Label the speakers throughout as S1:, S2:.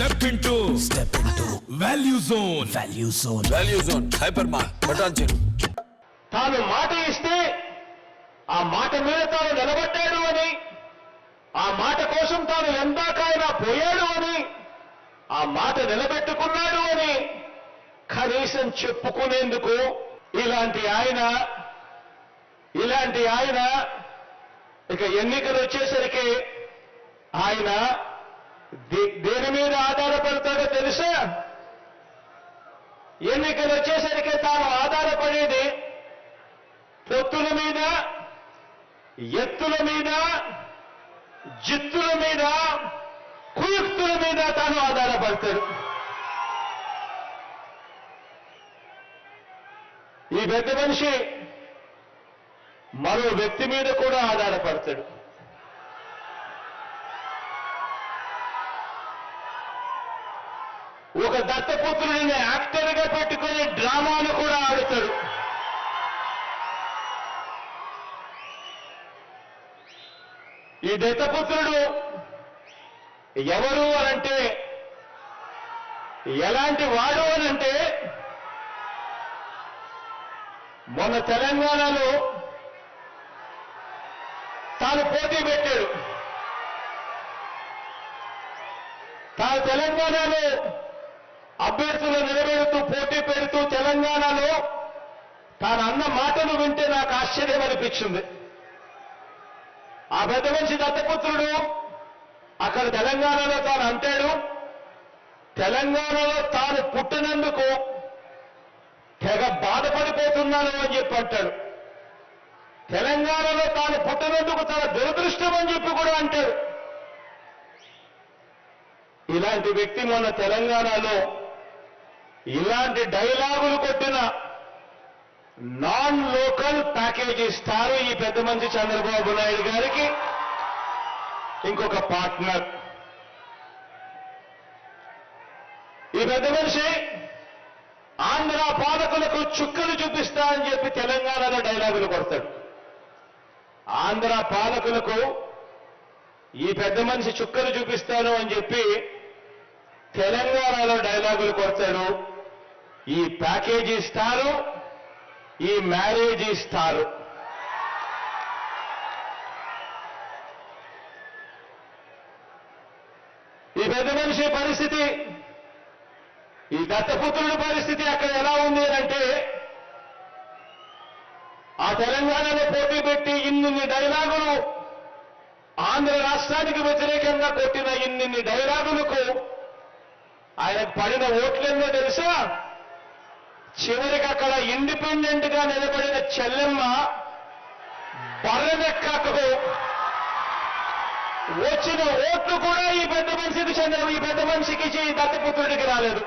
S1: Step into value zone
S2: hyper mart Patancheru.
S3: తాను మాట ఇస్తే ఆ మాట మీద తాను నిలబడ్డాడు అని, ఆ మాట కోసం తాను ఎందాకైనా పోయాడు అని, ఆ మాట నిలబెట్టుకున్నాడు అని కనీసం చెప్పుకునేందుకు ఇలాంటి ఆయన ఇక ఎన్నికలు వచ్చేసరికి ఆయన దేని మీద ఆధారపడతాడో తెలుసా? ఎన్నికలు వచ్చేసరికి తాను ఆధారపడేది పొత్తుల మీద, ఎత్తుల మీద, జిత్తుల మీద, కుయుక్తుల మీద తాను ఆధారపడతాడు. ఈ పెద్ద మనిషి మరో వ్యక్తి మీద కూడా ఆధారపడతాడు. ఒక దత్తపుత్రుడిని యాక్టర్గా పెట్టుకుని డ్రామాను కూడా ఆడుతాడు. ఈ దత్తపుత్రుడు ఎవరు అనంటే, ఎలాంటి వాడు అనంటే, మొన్న తెలంగాణలో తాను పోటీ పెట్టాడు. తాను తెలంగాణలో అభ్యర్థులు నిలబెడుతూ పోటీ పెడుతూ తెలంగాణలో తాను అన్న మాటలు వింటే నాకు ఆశ్చర్యం అనిపించింది. ఆ పెద్ద మనిషి దత్తపుత్రుడు అక్కడ తెలంగాణలో తాను అంటాడు, తెలంగాణలో తాను పుట్టినందుకు తెగ బాధపడిపోతున్నాను అని చెప్పి అంటాడు. తెలంగాణలో తాను పుట్టినందుకు తన దురదృష్టం అని చెప్పి కూడా అంటాడు. ఇలాంటి వ్యక్తి మొన్న తెలంగాణలో ఇలాంటి డైలాగులు కొట్టిన నాన్ లోకల్ ప్యాకేజ్ ఇస్తారు ఈ పెద్ద మనిషి చంద్రబాబు నాయుడు గారికి ఇంకొక పార్ట్నర్. ఈ పెద్ద మనిషి ఆంధ్ర పాలకులకు చుక్కలు చూపిస్తా అని చెప్పి తెలంగాణలో డైలాగులు కొడతాడు. ఆంధ్ర పాలకులకు ఈ పెద్ద మనిషి చుక్కలు చూపిస్తాను అని చెప్పి తెలంగాణలో డైలాగులు కొడతాడు. ఈ ప్యాకేజీ ఇస్తారు, ఈ మ్యారేజ్ ఇస్తారు. ఈ పెద్ద మనిషి పరిస్థితి, ఈ దత్తపుత్రుడి పరిస్థితి అక్కడ ఎలా ఉంది అంటే, ఆ తెలంగాణలో పోటీ పెట్టి ఇన్ని డైలాగులు ఆంధ్ర రాష్ట్రానికి వ్యతిరేకంగా కొట్టిన ఇన్ని డైలాగులకు ఆయనకు పడిన ఓట్లేందో తెలుసా? చివరికి అక్కడ ఇండిపెండెంట్ గా నిలబడిన చెల్లెమ్మ బర్రెనెక్కకు వచ్చిన ఓట్లు కూడా ఈ పెద్ద మనిషికి ఈ దత్తపుత్రుడికి రాలేదు.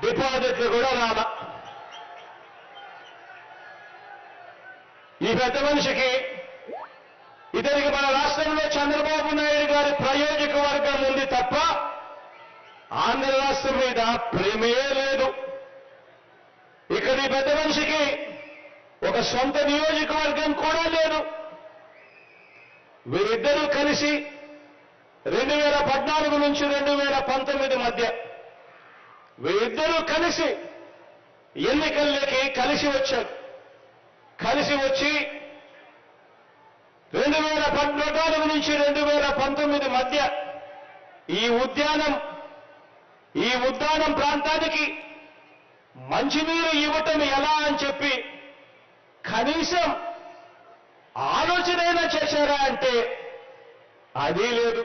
S3: డిపాజిట్లు కూడా రాలా. ఈ పెద్ద మనిషికి ఇతనికి మన రాష్ట్రంలో చంద్రబాబు నాయుడు గారి ప్రయోజక వర్గం ఉంది తప్ప ఆంధ్ర రాష్ట్రం మీద ప్రేమే లేదు. ఇక్కడ ఈ పెద్ద మనిషికి ఒక సొంత నియోజకవర్గం కూడా లేదు. వీరిద్దరూ కలిసి 2014 నుంచి 2019 మధ్య వీరిద్దరూ కలిసి ఎన్నికల్లోకి కలిసి వచ్చారు. కలిసి వచ్చి 2014 నుంచి 2019 మధ్య ఈ ఉద్యానం ప్రాంతానికి మంచినీరు ఇవ్వటం ఎలా అని చెప్పి కనీసం ఆలోచనైనా చేశారా అంటే అది లేదు.